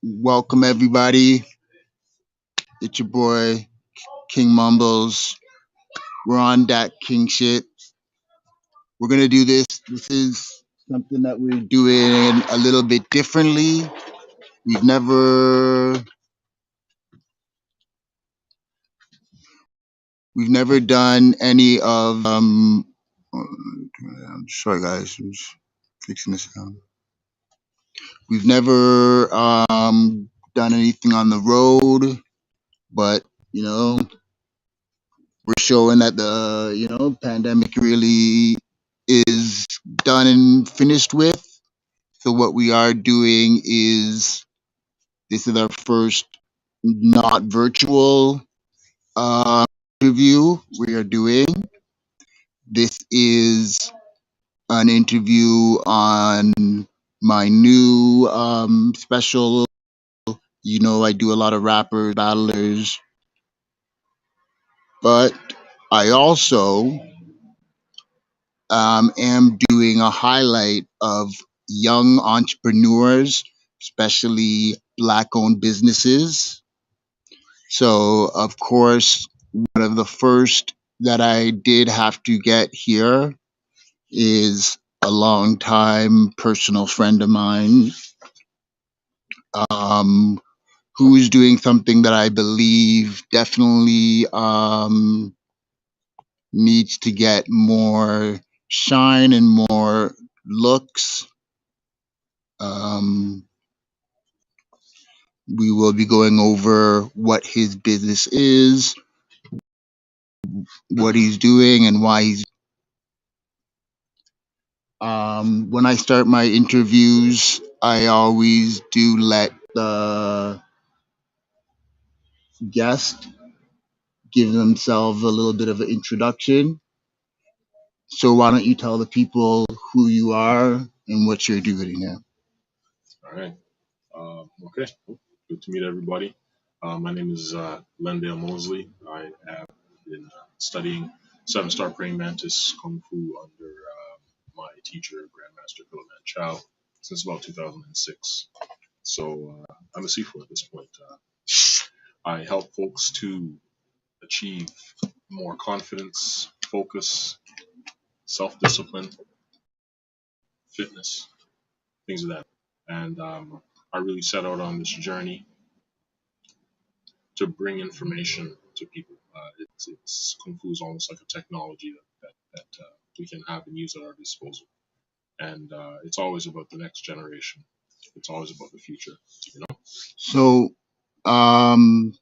Welcome everybody. It's your boy King Mumbles. We're on that king shit. We're gonna do this. This is something that we're doing a little bit differently. We've never we've never done any of I'm sorry guys, I'm just fixing this out. We've never done anything on the road, but you know, we're showing that the pandemic really is done and finished with. So what we are doing is this is our first not virtual interview we are doing. This is an interview on my new special. I do a lot of rappers, battlers, but I also am doing a highlight of young entrepreneurs, especially Black owned businesses. So, of course, one of the first that I did have to get here is a longtime personal friend of mine, um, who is doing something that I believe definitely needs to get more shine and more looks. Um, we will be going over what his business is, what he's doing, and why he's. When I start my interviews, I always do let the guest give themselves a little bit of an introduction. So why don't you tell the people who you are and what you're doing here? All right. Okay. Good to meet everybody. My name is Lendale Moseley. I have been studying Seven Star Praying Mantis Kung Fu under my teacher, Grandmaster Philip Chow, since about 2006. So I'm a Sifu at this point. I help folks to achieve more confidence, focus, self discipline, fitness, things of that. And I really set out on this journey to bring information to people. It's Kung Fu is almost like a technology that we can have and use at our disposal, and it's always about the next generation. It's always about the future. You know. So, um,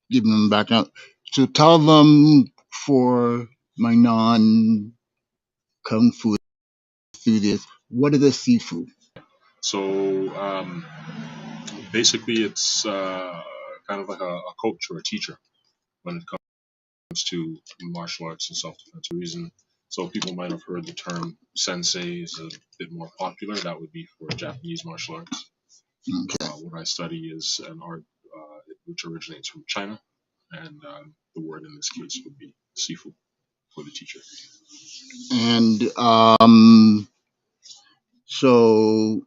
giving them background. So tell them for my non kung fu through this, what is a Sifu? So basically, it's kind of like a coach or a teacher when it comes to martial arts and self-defense. Reason. So people might have heard the term sensei is a bit more popular. That would be for Japanese martial arts. Okay. What I study is an art which originates from China, and the word in this case would be Sifu for the teacher. And so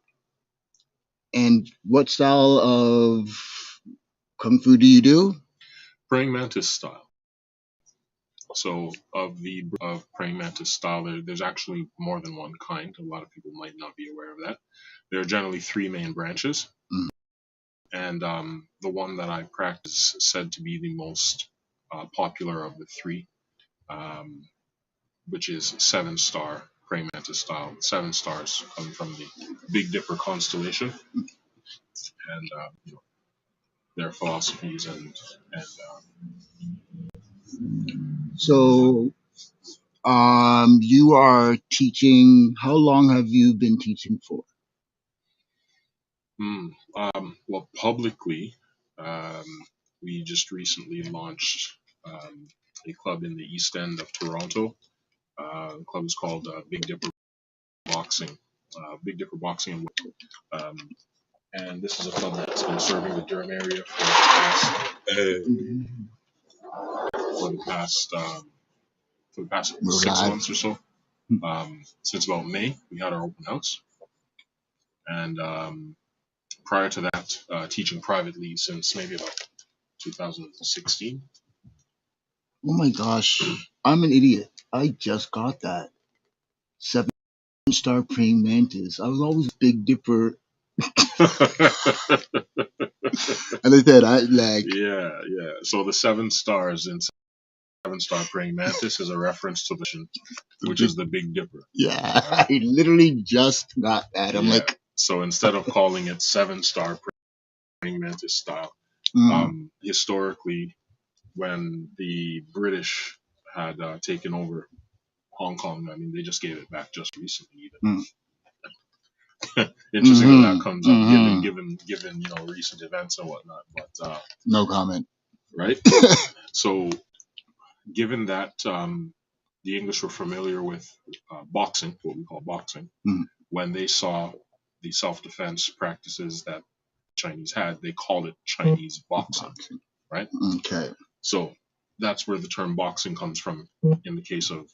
and what style of kung fu do you do? Praying mantis style. So of praying mantis style, there's actually more than one kind. A lot of people might not be aware of that. There are generally three main branches, Mm. and the one that I practice is said to be the most popular of the three, um, which is seven star praying mantis style. Seven stars coming from the Big Dipper constellation, and their philosophies and So you are teaching. How long have you been teaching for? well, publicly, um, we just recently launched a club in the East End of Toronto. The club is called Big Dipper Boxing. Big Dipper Boxing, um, and this is a club that's been serving the Durham area for the past for the past We're 6 months or live. so. Since about May, we had our open house, and prior to that, teaching privately since maybe about 2016. Oh my gosh, I'm an idiot. I just got that 7-star praying mantis. I was always Big Dipper, and I said I like. Yeah, yeah. So the 7 stars in 7-star praying mantis is a reference to the ocean, which is the Big Dipper. Yeah, I literally just got that. I'm Yeah. like, So instead of calling it 7-star praying mantis style, historically, when the British had taken over Hong Kong, I mean, they just gave it back just recently. Even interesting that that comes up, given recent events and whatnot. But no comment. right. So given that the English were familiar with boxing, what we call boxing, when they saw the self-defense practices that Chinese had, they called it Chinese boxing, right? Okay. So that's where the term boxing comes from in the case of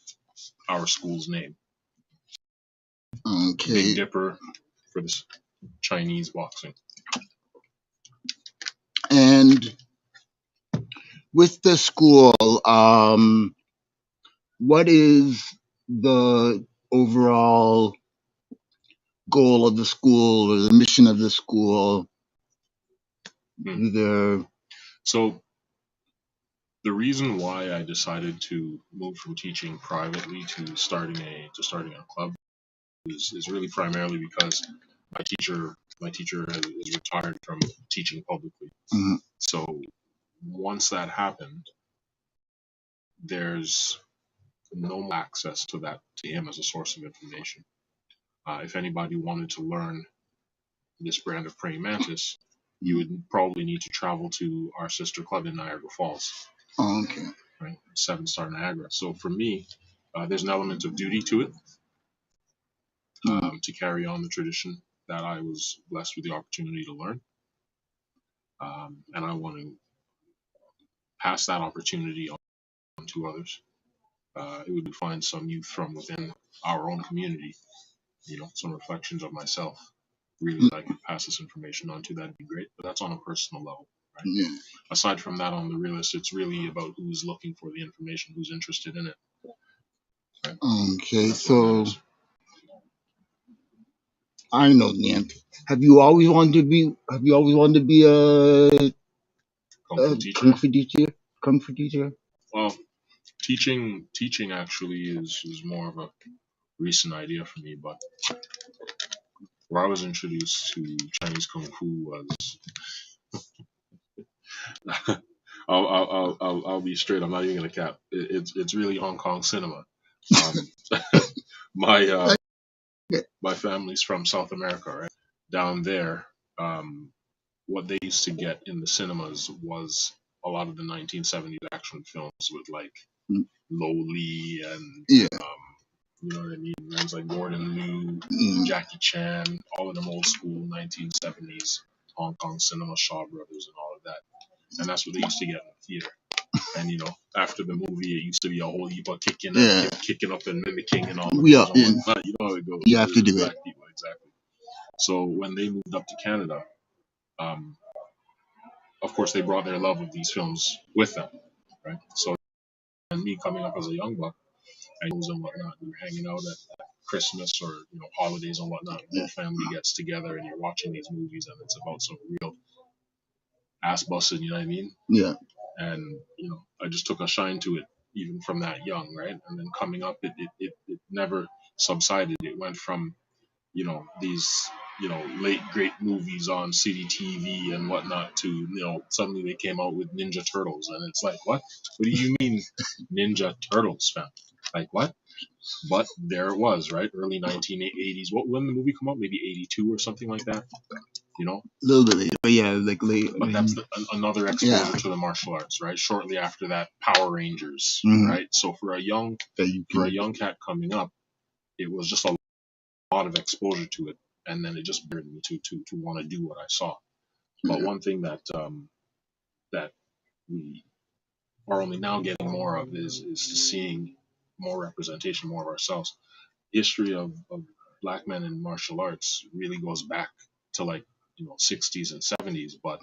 our school's name. Okay. Big Dipper for this Chinese boxing. And with the school, what is the overall goal of the school or the mission of the school? So the reason why I decided to move from teaching privately to starting a club is really primarily because my teacher is retired from teaching publicly. So once that happened, there's no access to him as a source of information. If anybody wanted to learn this brand of praying mantis, you would probably need to travel to our sister club in Niagara Falls. Okay. Right, 7-star Niagara. So for me, there's an element of duty to it, to carry on the tradition that I was blessed with the opportunity to learn, and I want to pass that opportunity on to others. It would find some youth from within our own community, some reflections of myself. Really, that I could pass this information on to, that'd be great. But that's on a personal level, right? Yeah. Aside from that, on the realist, it's really about who's looking for the information, who's interested in it. Right? Okay, so I know the answer. Have you always wanted to be? A kung fu teacher? Kung fu teacher? Well, teaching actually is more of a recent idea for me, but where I was introduced to Chinese kung fu was I'll be straight. I'm not even gonna cap. It's really Hong Kong cinema. My my family's from South America, right? Down there, what they used to get in the cinemas was a lot of the 1970s action films with like Lo Lee and you know what I mean? Names like Gordon Liu, Jackie Chan, all of them old school 1970s Hong Kong cinema, Shaw Brothers, and all of that. And that's what they used to get in the theater. And after the movie, it used to be a whole heap of kicking up and mimicking and all the moves and whatnot. You know how it goes. You have to do black people, exactly. So when they moved up to Canada, of course they brought their love of these films with them, right? So and me coming up as a young buck, and whatnot, we were hanging out at Christmas or holidays and whatnot. The whole family gets together and you're watching these movies, and it's about some real ass busting. You know what I mean? Yeah. And I just took a shine to it even from that young, right? And then coming up, it never subsided. It went from these late great movies on CDTV and whatnot to suddenly they came out with Ninja Turtles, and it's like, what do you mean Ninja Turtles, fam? Like, what? But there it was, right? Early 1980s. When the movie come out? Maybe 82 or something like that. A little bit later, but yeah, like late. But that's another exposure to the martial arts, right? Shortly after that, Power Rangers, right? So for a young cat coming up, it was just a lot of exposure to it, and then it just burdened me to want to do what I saw. But one thing that that we are only now getting more of is seeing more representation, more of ourselves. History of black men in martial arts really goes back to like 60s and 70s, but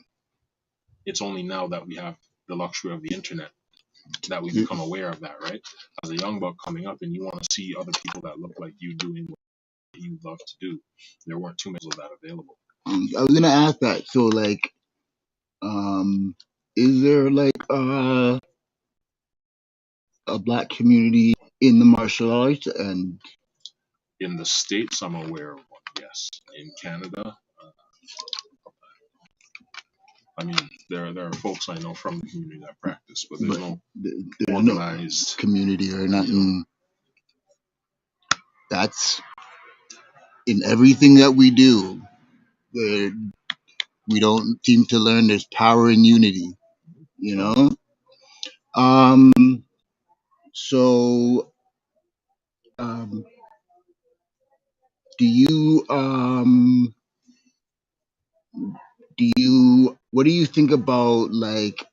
it's only now that we have the luxury of the internet that we become aware of that, right? As a young buck coming up and you want to see other people that look like you doing what you love to do, there weren't too many of that available. I was gonna ask that. So, like, is there like a black community in the martial arts? And In the States, I'm aware of one, yes. In Canada, I mean, there are folks I know from the community that practice, but there's no there's no organized community or nothing. That's in everything that we do. Where we don't seem to learn there's power in unity. You know. Um. So, um, do you what do you think about like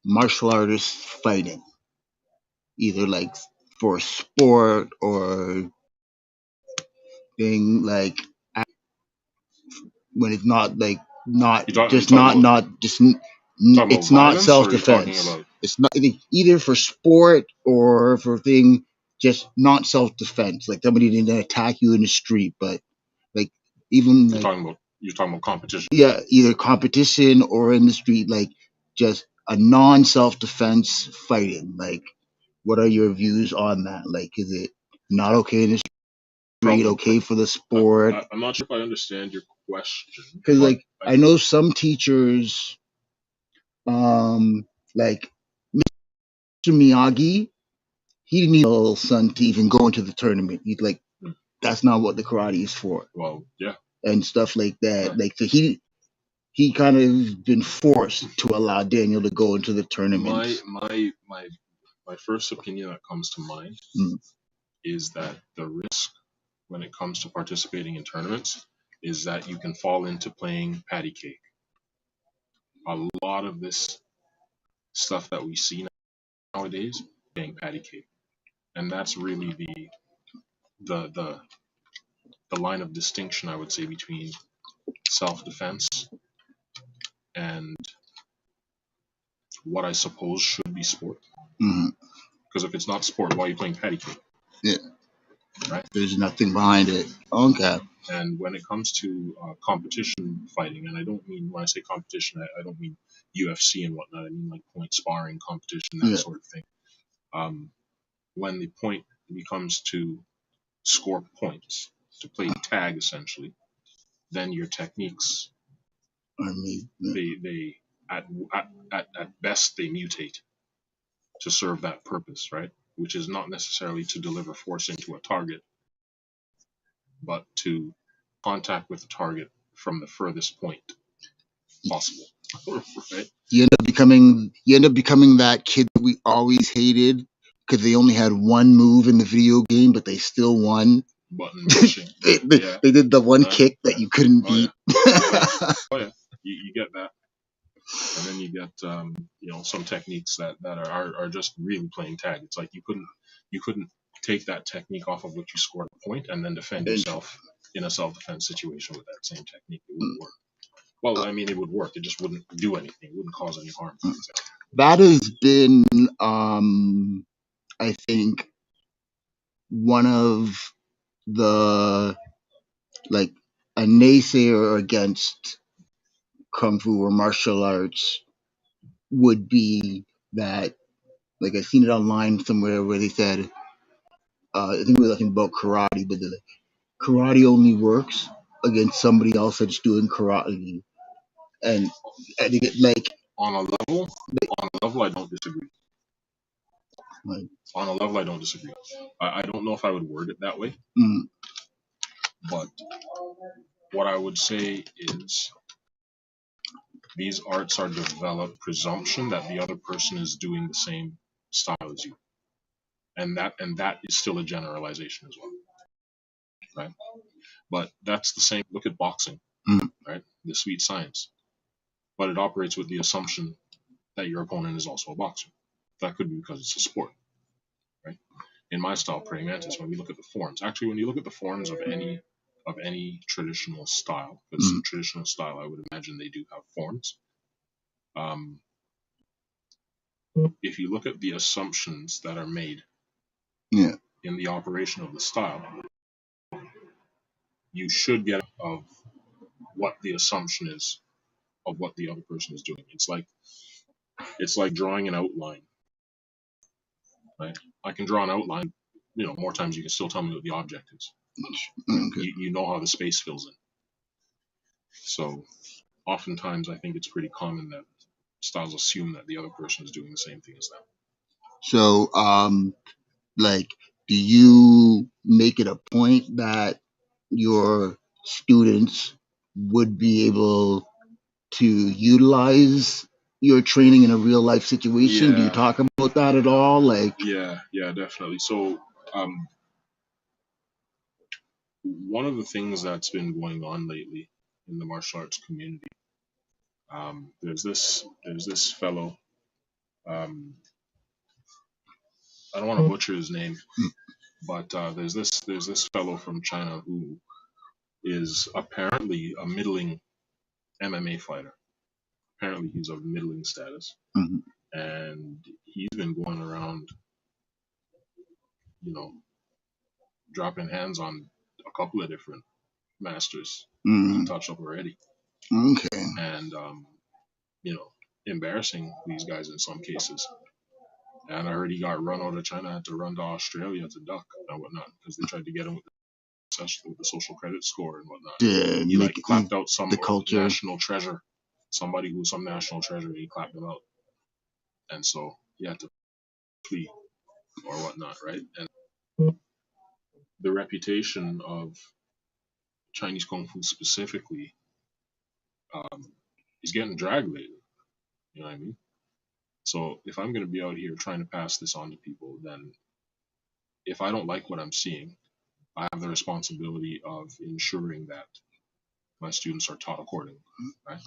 martial artists fighting, either like for sport or thing, like when it's not like not you just talking about talking about it's not violence, or are you talking self-defense. about It's not either for sport or for thing, just not self-defense, like somebody didn't attack you in the street, but like even like you're talking about competition? yeah, either competition or in the street, like just a non-self-defense fighting. Like, what are your views on that? Like, is it not okay in the street, From okay for the sport? I'm not sure if I understand your question, Because but like I know some teachers, like Mr. Miyagi, he didn't need a little son to even go into the tournament. He's like, that's not what the karate is for, well, yeah, and stuff like that. right. Like, so he kind of been forced to allow Daniel to go into the tournament. My first opinion that comes to mind Mm. is that the risk when it comes to participating in tournaments is that you can fall into playing patty cake. A lot of this stuff that we see nowadays playing patty cake, and that's really the the the line of distinction, I would say, between self-defense and what I suppose should be sport. Mm-hmm. Because if it's not sport, why are you playing patty cake? Yeah, Right? there's nothing behind it. Okay. And when it comes to competition fighting, and I don't mean, when I say competition, I don't mean UFC and whatnot. I mean like point sparring competition, that Yeah. sort of thing. When the point becomes to score points, to play tag essentially, then your techniques, I mean, yeah. they at best they mutate to serve that purpose, right? Which is not necessarily to deliver force into a target, but to contact with the target from the furthest point possible. Right? You end up becoming that kid that we always hated because they only had one move in the video game, but they still won. Button mashing. Yeah. They did the one kick that you couldn't beat. Oh yeah, you get that, and then you get some techniques that are just really playing tag. It's like you couldn't take that technique off of which you scored a point and then defend yourself in a self-defense situation with that same technique. It wouldn't work. Well, I mean, it would work. It just wouldn't do anything. It wouldn't cause any harm, for example. That has been, I think, one of the like a naysayer against kung fu or martial arts would be that, like, I seen it online somewhere where they said, I think we were talking about karate, but they're like, karate only works against somebody else that's doing karate, and I think it like On a level, I don't disagree. like On a level, I don't disagree. I don't know if I would word it that way, mm, but what I would say is these arts are developed presumption that the other person is doing the same style as you, and that is still a generalization as well, right? But that's the same. Look at boxing, mm, right? The sweet science, but it operates with the assumption that your opponent is also a boxer. That could be because it's a sport, right? In my style, praying mantis, when we look at the forms, actually, when you look at the forms of any of any traditional style, because traditional style, I would imagine they do have forms. Um, if you look at the assumptions that are made Yeah. in the operation of the style, you should get of what the assumption is of what the other person is doing. It's like drawing an outline, right? I can draw an outline, more times you can still tell me what the object is. Okay. You know how the space fills in. So oftentimes I think it's pretty common that styles assume that the other person is doing the same thing as them. So, like, do you make it a point that your students would be able to utilize your training in a real life situation? Do you Yeah, talk about that at all? Like, yeah, definitely. So um, one of the things that's been going on lately in the martial arts community, there's this fellow. I don't want to butcher his name, but there's this fellow from China who is apparently a middling MMA fighter. Apparently, he's of middling status, mhm, and he's been going around, you know, dropping hands on a couple of different masters he touched up already, okay. and embarrassing these guys in some cases. And I heard he got run out of China, had to run to Australia to duck and whatnot because they tried to get him with the social credit score and whatnot. To He make clapped out some the culture. national treasure, somebody who was some national treasure. He clapped him out, and so he had to flee or whatnot, right? And the reputation of Chinese kung fu specifically is getting dragged lately. You know what I mean? So if I'm going to be out here trying to pass this on to people, then if I don't like what I'm seeing, I have the responsibility of ensuring that my students are taught accordingly, right?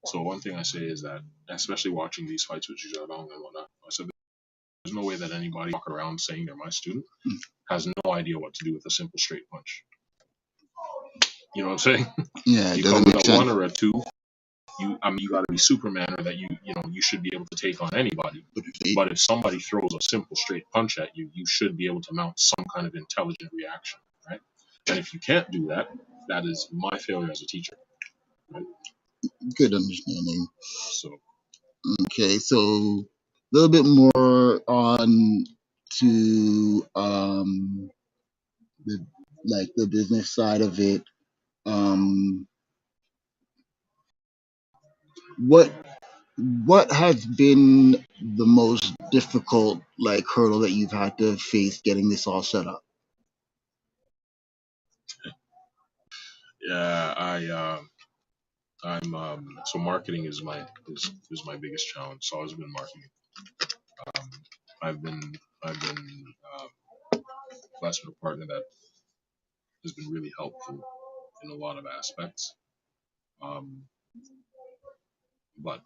So one thing I say is that, especially watching these fights with Zhizhadong and whatnot, I said there's no way that anybody walk around saying they're my student has no idea what to do with a simple straight punch. You know what I'm saying? Yeah, it You doesn't come with make a sense. one or a two, you got to be Superman, or that you should be able to take on anybody. But if somebody throws a simple straight punch at you, you should be able to mount some kind of intelligent reaction, right? And if you can't do that, that is my failure as a teacher, right? Good understanding. So Okay, so a little bit more on to the the business side of it. Um, what what has been the most difficult hurdle that you've had to face getting this all set up? yeah, so marketing is my biggest challenge. It's always been marketing. Um, I've been blessed with a partner that has been really helpful in a lot of aspects. Um, but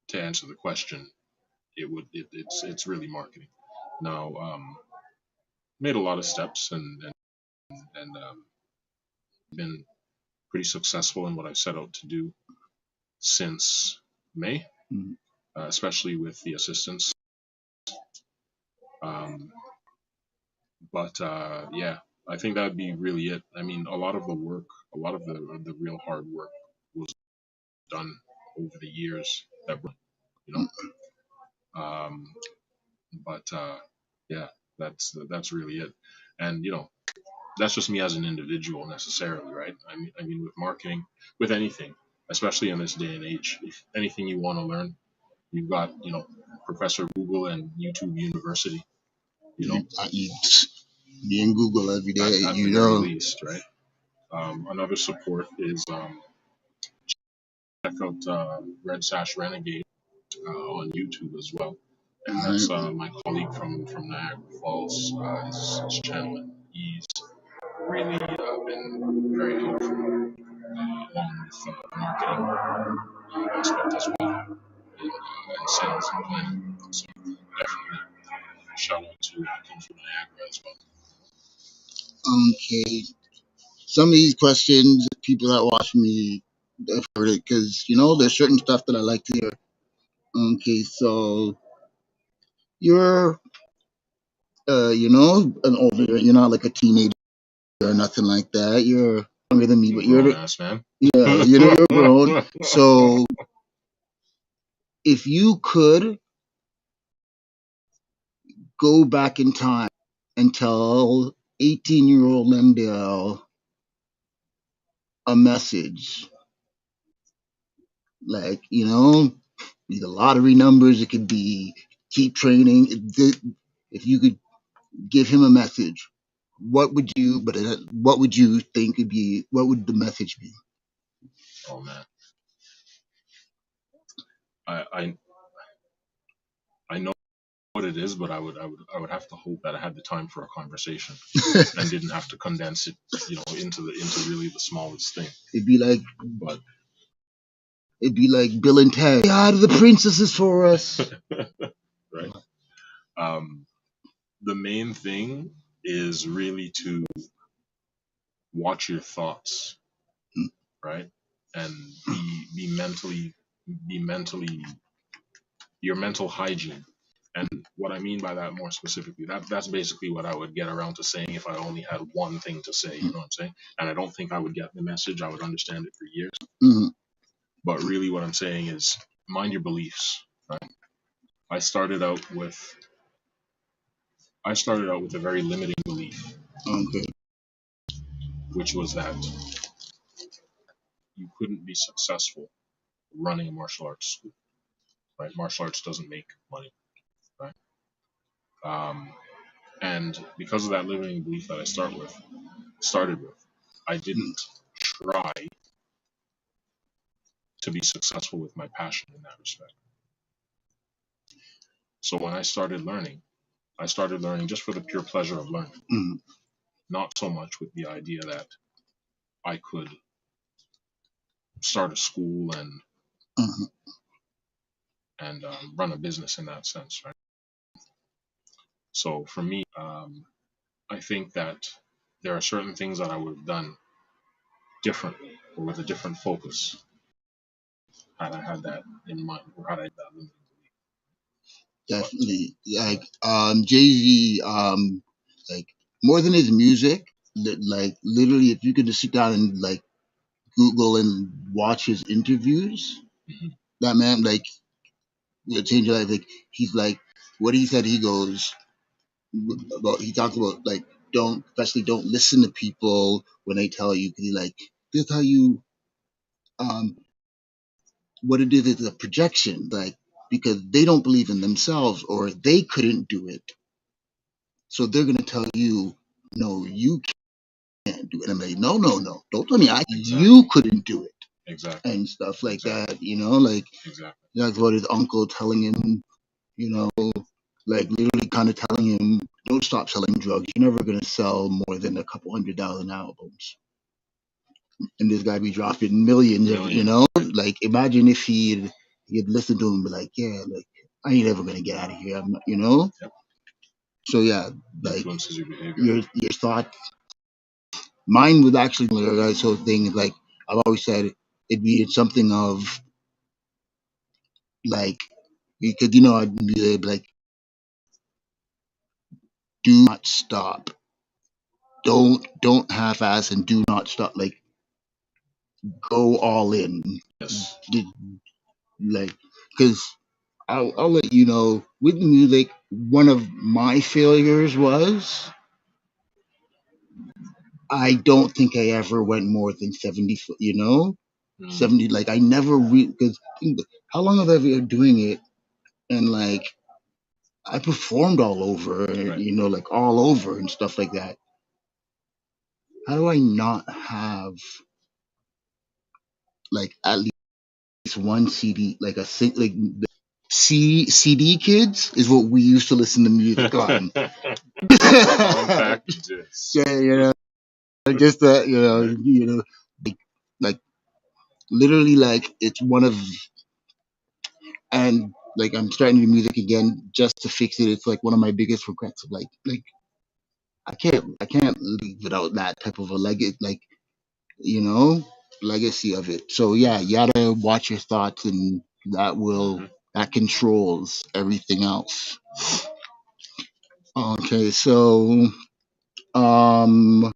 to answer the question, it's really marketing. Now, made a lot of steps and been pretty successful in what I've set out to do since May, Mm, especially with the assistance. Um, but yeah, I think that'd be really it. I mean, a lot of the work, a lot of the real hard work was done over the years that were, you know. But yeah, that's really it. And that's just me as an individual necessarily, right? I mean, with marketing, with anything, especially in this day and age, if anything you want to learn, you've got Professor Google and YouTube University, you know, you be in Google every day, at the very least, right? Another support is check out Red Sash Renegade on YouTube as well, and that's my colleague from Niagara Falls, his channel, and he's really been very helpful along with marketing aspect as well, and sales and planning. So definitely shout out to Kung Fu Niagara as well. Okay, some of these questions, people that watch me have heard it because there's certain stuff that I like to hear. Okay, so you're an older, you're not like a teenager or nothing like that. You're younger than me, but Grown ass man. yeah, you're grown. So if you could go back in time and tell 18-year-old Lendale a message, like, the lottery numbers, it could be keep training. If you could give him a message, what would you think would be, what would the message be? Oh man, I I know what it is, but I would have to hope that I had the time for a conversation and didn't have to condense it, into really the smallest thing. It'd be like, But Bill and Ted. God, the princesses for us. right, um, the main thing is really to watch your thoughts, right, and be mentally your mental hygiene. And what I mean by that more specifically, that's basically what I would get around to saying if I only had one thing to say, you know what I'm saying? And I don't think I would get the message. I would understand it for years. Mm-hmm. But really what I'm saying is mind your beliefs, right? I started out with a very limiting belief, Okay. which was that you couldn't be successful running a martial arts school, right? Martial arts doesn't make money, right? Um, and because of that limiting belief that I started with, I didn't try to be successful with my passion in that respect. So when I started learning just for the pure pleasure of learning, Mm-hmm. not so much with the idea that I could start a school Mm-hmm. and run a business in that sense, right? So for me, I think that there are certain things that I would have done differently or with a different focus had I had that in mind or had I had that limited belief. But Definitely. Like Jay-Z, like more than his music, like literally if you could just sit down and like Google and watch his interviews, mhm, that man like will change your life. Like he's like what he said, he goes about, he talks about like don't listen to people when they tell you, because he like this how you um what it is a projection, like because they don't believe in themselves or they couldn't do it. So they're gonna tell you, no, you can't do it. And I'm like, no, no, no, don't tell me exactly, you couldn't do it exactly, and stuff like exactly, that. Like exactly, that's what his uncle telling him, you know, like literally kind of telling him, don't stop selling drugs. You're never gonna sell more than a couple 100,000 albums. And this guy be dropping millions of, millions, right? like imagine if he'd listen to him and be like, yeah, like I ain't ever gonna get out of here. I'm not, Yep. So yeah, like Influences your behavior. your thought. Mine was actually that sort of thing. Like I've always said, it'd be something of like because I'd be like, do not stop, don't half-ass, and do not stop. Like go all in. Yes. Like because I'll let you know with music. One of my failures was I don't think I ever went more than 70. Mm, 70. Like I never because how long have I been doing it? And like I performed all over, right. like all over and stuff like that. How do I not have like at least one CD, like like the CD kids is what we used to listen to music on. Compact disc. Yeah, just that, Right. like, like literally, like it's one of, and like I'm starting to do music again just to fix it. It's like one of my biggest regrets of like I can't leave without that type of a like it like you know, legacy of it. So yeah, you gotta watch your thoughts, and Hmm. that controls everything else. Okay, so um,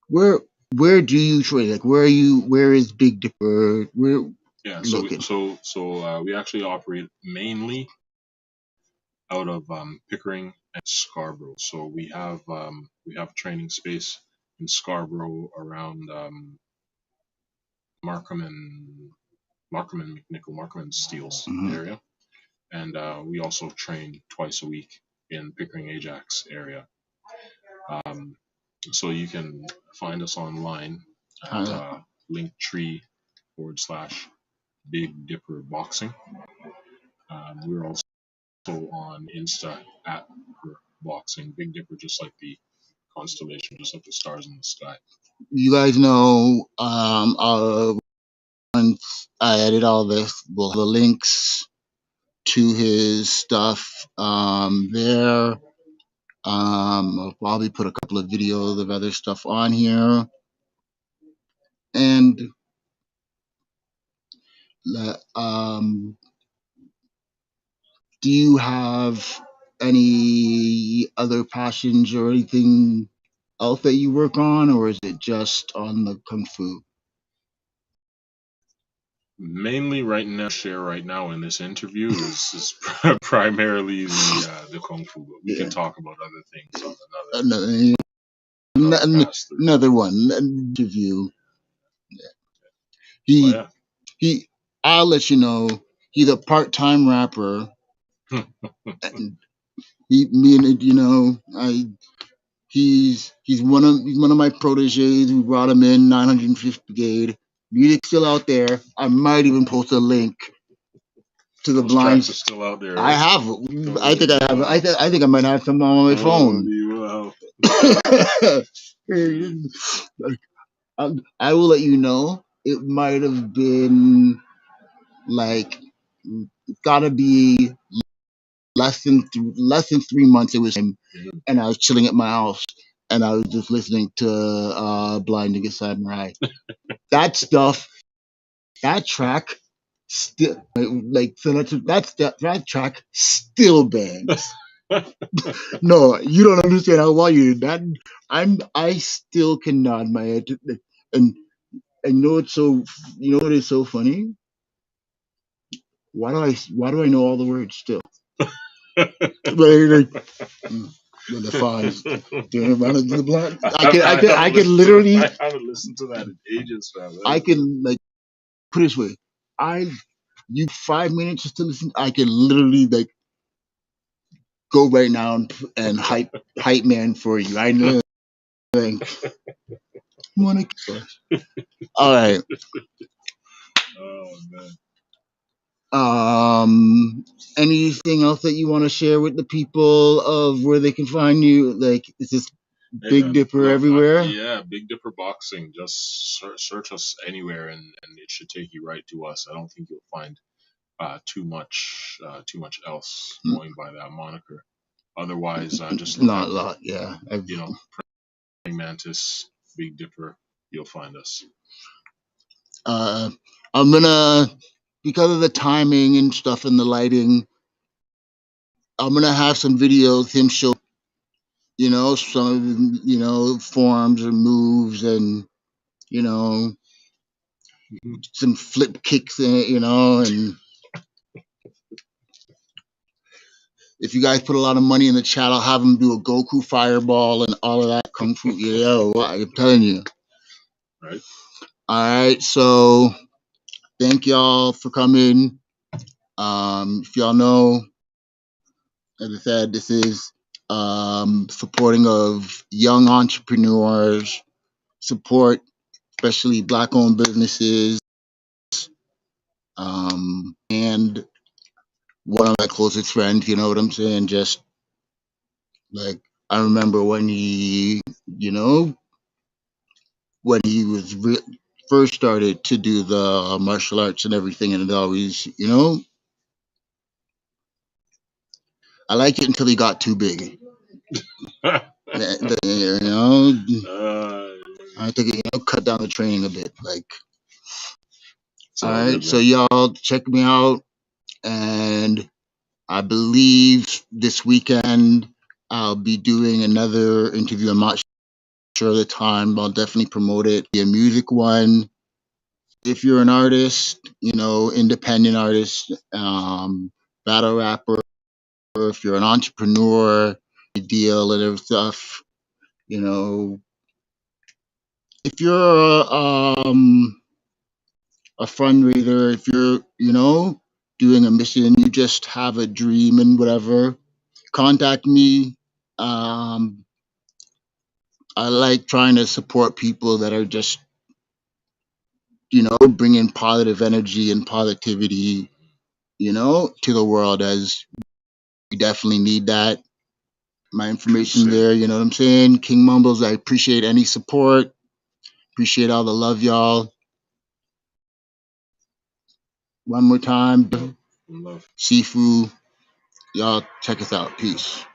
where where do you trade? Like, where are you? Where is Big Dipper? Where Yeah. looking? We actually operate mainly out of Pickering and Scarborough. So we have training space in Scarborough around Markham and McNichol, Markham and Steeles Mhm. area, and we also train twice a week in Pickering Ajax area. Um, so you can find us online at Uh, linktree/ Big Dipper Boxing. We're also on Insta at Dipper Boxing. Big Dipper, just like the constellation, just like the stars in the sky. you guys know, once I edit all this, we'll have the links to his stuff there. I'll probably put a couple of videos of other stuff on here, and um, do you have any other passions or anything else that you work on, or is it just on the kung fu? Mainly right now, share right now in this interview is primarily the kung fu, but we can Yeah, talk about other things on another, another pass through. another one interview. But He yeah. he. I'll let you know. He's a part-time rapper. And me and I he's one of my proteges. We brought him in 905th Brigade. Music's still out there. I might even post a link to the Those tracks are blinds. still out there, I right? have. I think I have. Wow. I think I might have some on my phone. Holy wow. I will let you know. It might have been like gotta be less than 3 months. It was him, Mhm. and I was chilling at my house, and I was just listening to Blinding a Samurai. That stuff, that track, still like so that track still bangs. No, you don't understand how well you did that. I still can nod my head, and and you know what is so funny? Why do I know all the words still? Like, the fives, the black. I can literally, I haven't listened to that in ages, fam. That I is can like put it this way. I you 5 minutes just to listen. I can literally like go right now and hype man for you. I know. Like, wanna. All right. oh man. Anything else that you want to share with the people of where they can find you? Like, is this Hey Big man, Dipper look, everywhere? yeah, Big Dipper Boxing. Just search us anywhere, and it should take you right to us. I don't think you'll find too much else going by that moniker. Otherwise, just look Not up, a lot. Yeah. you know, Praying Mantis, Big Dipper. You'll find us. Uh, I'm gonna because of the timing and stuff and the lighting. I'm gonna have some videos him show, some of forms or moves and you know Mhm. some flip kicks in it, and if you guys put a lot of money in the chat, I'll have him do a Goku fireball and all of that kung fu. I'm telling you. Right. All right, so thank y'all for coming. If y'all know, as I said, this is supporting of young entrepreneurs, support especially black-owned businesses, and one of my closest friends. You know what I'm saying? Just like I remember when you know, when he was first started to do the martial arts and everything, and it always, I liked it until he got too big. uh, You know, I think cut down the training a bit. Like, It's all all right, good, so man. y'all check me out, and I believe this weekend I'll be doing another interview. I'm not sure of the time, but I'll definitely promote it. Be a music one. If you're an artist, independent artist, battle rapper, if you're an entrepreneur, deal and other stuff, you know, if you're a fundraiser, if you're, doing a mission, you just have a dream and whatever, contact me. Um, I like trying to support people that are just, bringing positive energy and positivity, to the world, as we definitely need that. My information Appreciate it. there, you know what I'm saying? King Mumbles, I appreciate any support. Appreciate all the love, y'all. One more time, Love. Sifu, y'all check us out. Peace.